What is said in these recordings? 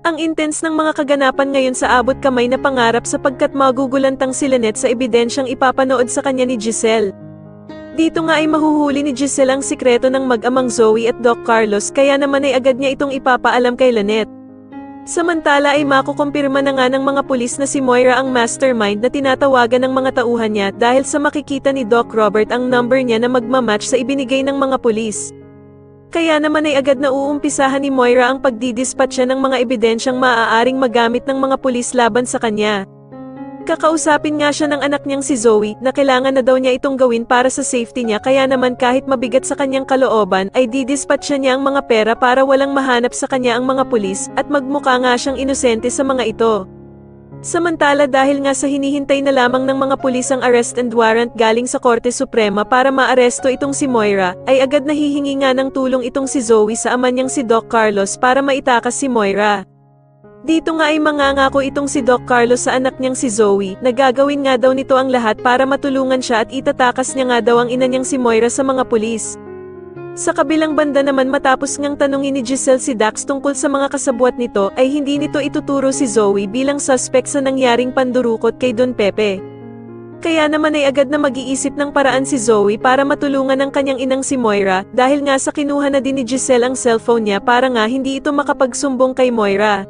Ang intense ng mga kaganapan ngayon sa abot kamay na pangarap sapagkat magugulantang si Lynette sa ebidensyang ipapanood sa kanya ni Giselle. Dito nga ay mahuhuli ni Giselle ang sikreto ng mag-amang Zoe at Doc Carlos kaya naman ay agad niya itong ipapaalam kay Lynette. Samantala ay makukumpirma na nga ng mga pulis na si Moira ang mastermind na tinatawagan ng mga tauhan niya dahil sa makikita ni Doc Robert ang number niya na magmamatch sa ibinigay ng mga pulis. Kaya naman ay agad na uumpisahan ni Moira ang pagdidispatcha ng mga ebidensyang maaaring magamit ng mga pulis laban sa kanya. Kakausapin nga siya ng anak niyang si Zoe na kailangan na daw niya itong gawin para sa safety niya kaya naman kahit mabigat sa kanyang kalooban ay didispatcha niya ang mga pera para walang mahanap sa kanya ang mga pulis at magmukha nga siyang inosente sa mga ito. Samantala dahil nga sa hinihintay na lamang ng mga pulis ang arrest and warrant galing sa Korte Suprema para maaresto itong si Moira, ay agad nahihingi nga ng tulong itong si Zoe sa ama niyang si Doc Carlos para maitakas si Moira. Dito nga ay mangangako itong si Doc Carlos sa anak niyang si Zoe na gagawin nga daw nito ang lahat para matulungan siya at itatakas niya nga daw ang ina niyang si Moira sa mga pulis. Sa kabilang banda naman matapos ngang tanungin ni Giselle si Dax tungkol sa mga kasabwat nito ay hindi nito ituturo si Zoe bilang suspect sa nangyaring pandurukot kay Don Pepe. Kaya naman ay agad na mag-iisip ng paraan si Zoe para matulungan ang kanyang inang si Moira dahil nga sa kinuha na din ni Giselle ang cellphone niya para nga hindi ito makapagsumbong kay Moira.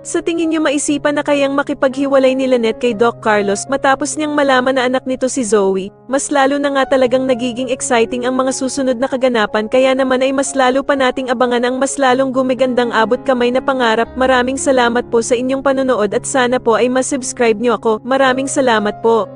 Sa tingin niyo maisipan na kayang makipaghiwalay ni Lynette kay Doc Carlos matapos niyang malaman na anak nito si Zoe? Mas lalo na nga talagang nagiging exciting ang mga susunod na kaganapan kaya naman ay mas lalo pa nating abangan ang mas lalong gumigandang abot kamay na pangarap. Maraming salamat po sa inyong panonood at sana po ay masubscribe niyo ako. Maraming salamat po.